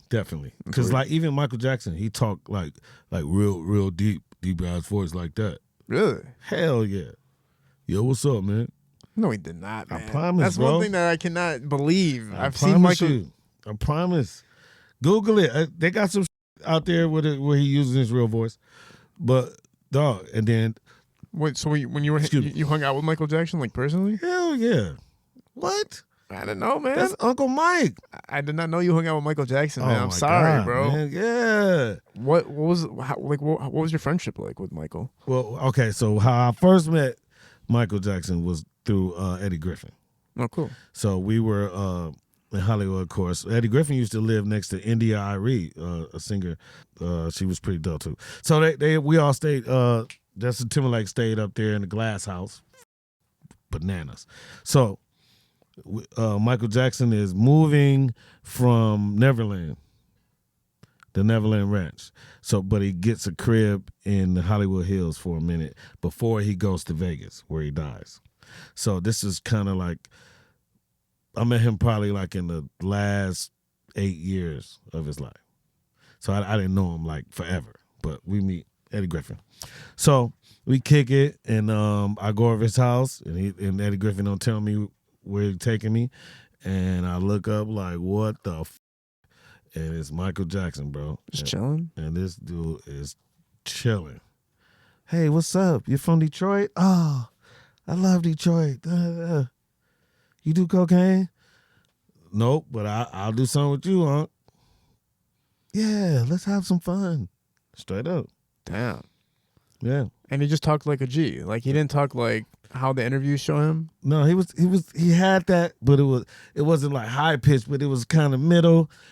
definitely. Because like even Michael Jackson, he talked like real deep ass voice like that. Really? Hell yeah. Yo, what's up, man? No, he did not, man. I promise, That's bro. one thing that I cannot believe. I I've seen Michael. You. I promise. Google it. They got some out there where he uses his real voice. But dog, and then Wait, so when you were you hung out with Michael Jackson like personally? Hell yeah. What? I didn't know, man. That's Uncle Mike. I did not know you hung out with Michael Jackson, man. Oh I'm my sorry, God, bro. Man. Yeah. What was your friendship like with Michael? Well, okay, so how I first met Michael Jackson was through Eddie Griffin. Oh, cool. So we were in Hollywood, of course. Eddie Griffin used to live next to India Arie, a singer. She was pretty dope too. So we all stayed. Justin Timberlake stayed up there in the glass house. Bananas. So Michael Jackson is moving from Neverland, the Neverland Ranch. So, but he gets a crib in the Hollywood Hills for a minute before he goes to Vegas, where he dies. So this is kind of like, I met him probably like in the last 8 years of his life. So I didn't know him like forever, but we meet Eddie Griffin. So we kick it, and I go over his house, and Eddie Griffin don't tell me where he's taking me, and I look up like, what the and it's Michael Jackson, bro. Just chilling? And this dude is chilling. Hey, what's up? You from Detroit? Oh, I love Detroit. You do cocaine? Nope, but I'll do something with you, Unc. Yeah, let's have some fun. Straight up. Damn. Yeah. And he just talked like a G. Like he didn't talk like how the interviews show him. No, he had that, but it wasn't like high pitched, but it was kind of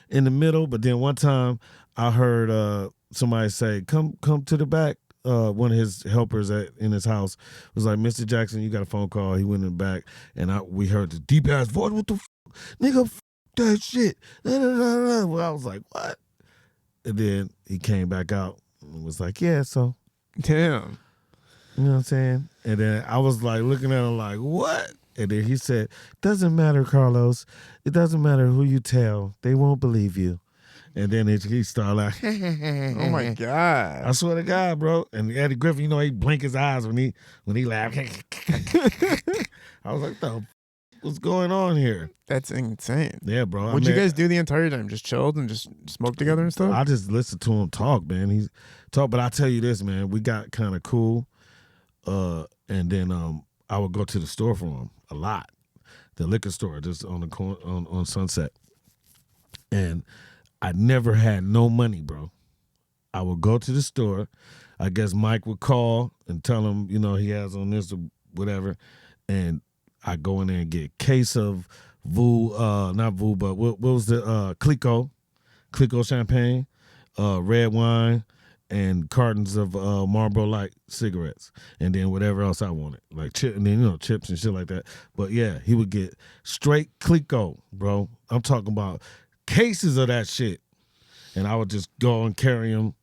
in the middle. But then one time I heard somebody say, "Come to the back." One of his helpers in his house was like, "Mr. Jackson, you got a phone call." He went in the back, and we heard the deep ass voice. What the nigga? That shit. Well, I was like, what? And then he came back out and was like, yeah, so. Damn. You know what I'm saying? And then I was like looking at him like, what? And then he said, doesn't matter, Carlos. It doesn't matter who you tell. They won't believe you. And then he started like, oh my God. I swear to God, bro. And Eddie Griffin, you know, he blink his eyes when he laughed. I was like, what's going on here? That's insane. Yeah, bro. What'd you guys do the entire time? Just chilled and just smoked together and stuff? I just listened to him talk, man. He's talk, but I tell you this, man, we got kind of cool. And then I would go to the store for him a lot, the liquor store just on the corner on Sunset, and I never had no money, bro. I would go to the store. I guess Mike would call and tell him, you know, he has on this or whatever, and I go in there and get a case of not Vu, but what was the Clico champagne, red wine, and cartons of Marlboro Light cigarettes, and then whatever else I wanted, like and then chips and shit like that. But yeah, he would get straight Clico, bro. I'm talking about cases of that shit, and I would just go and carry them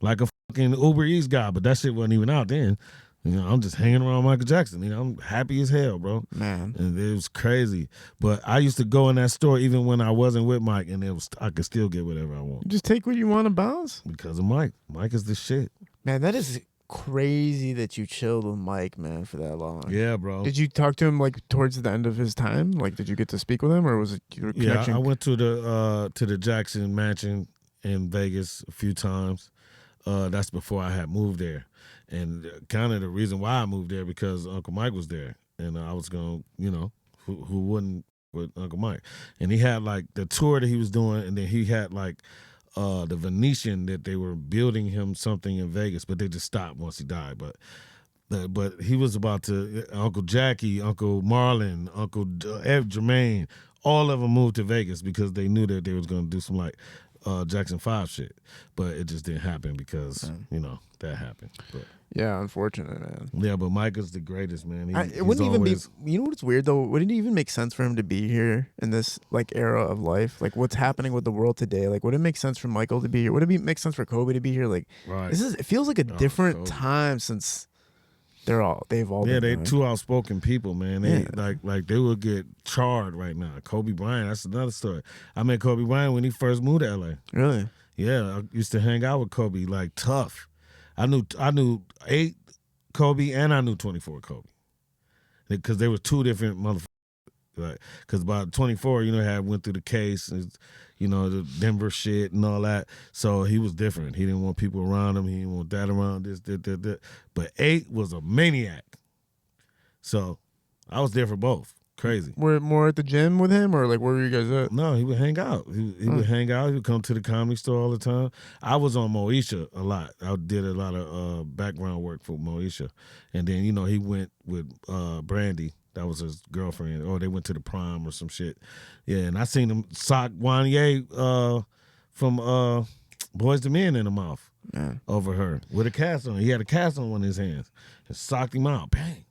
like a fucking Uber Eats guy. But that shit wasn't even out then. You know, I'm just hanging around Michael Jackson. You know, I'm happy as hell, bro. Man. And it was crazy. But I used to go in that store even when I wasn't with Mike, and I could still get whatever I want. You just take what you want to bounce? Because of Mike. Mike is the shit. Man, that is crazy that you chilled with Mike, man, for that long. Yeah, bro. Did you talk to him like towards the end of his time? Like, did you get to speak with him, or was it your connection? Yeah, I went to the Jackson Mansion in Vegas a few times. That's before I had moved there. And kind of the reason why I moved there because Uncle Mike was there, and I was going, who wouldn't with Uncle Mike? And he had like the tour that he was doing, and then he had like the Venetian that they were building him something in Vegas, but they just stopped once he died. But he was about to Uncle Jackie, Uncle Marlon, Uncle Jermaine, all of them moved to Vegas because they knew that they was going to do some like Jackson 5 shit, but it just didn't happen because that happened. But yeah, unfortunate, man. Yeah, but Mike is the greatest, man. It wouldn't even be. You know what's weird though? Wouldn't it even make sense for him to be here in this like era of life? Like what's happening with the world today? Like would it make sense for Michael to be here? Would it make sense for Kobe to be here? Like right. It feels like a different time since they've all Yeah, been they done. two outspoken people, man. They Yeah. like they would get charred right now. Kobe Bryant, that's another story. I met Kobe Bryant when he first moved to LA. Really? Yeah, I used to hang out with Kobe, like tough. I knew 8 Kobe and I knew 24 Kobe. Because they were two different motherfuckers. Like, because by 24, went through the case, and, the Denver shit and all that. So he was different. He didn't want people around him. He didn't want that around this, that. But 8 was a maniac. So I was there for both. Crazy. Were more at the gym with him, or like where were you guys at? No, he would hang out. He would hang out. He would come to the comedy store all the time. I was on Moesha a lot. I did a lot of background work for Moesha. And then, he went with Brandy. That was his girlfriend. Or they went to the prom or some shit. Yeah, and I seen him sock Wanye from Boys to Men in the mouth over her with a cast on. He had a cast on one of his hands and socked him out. Bang.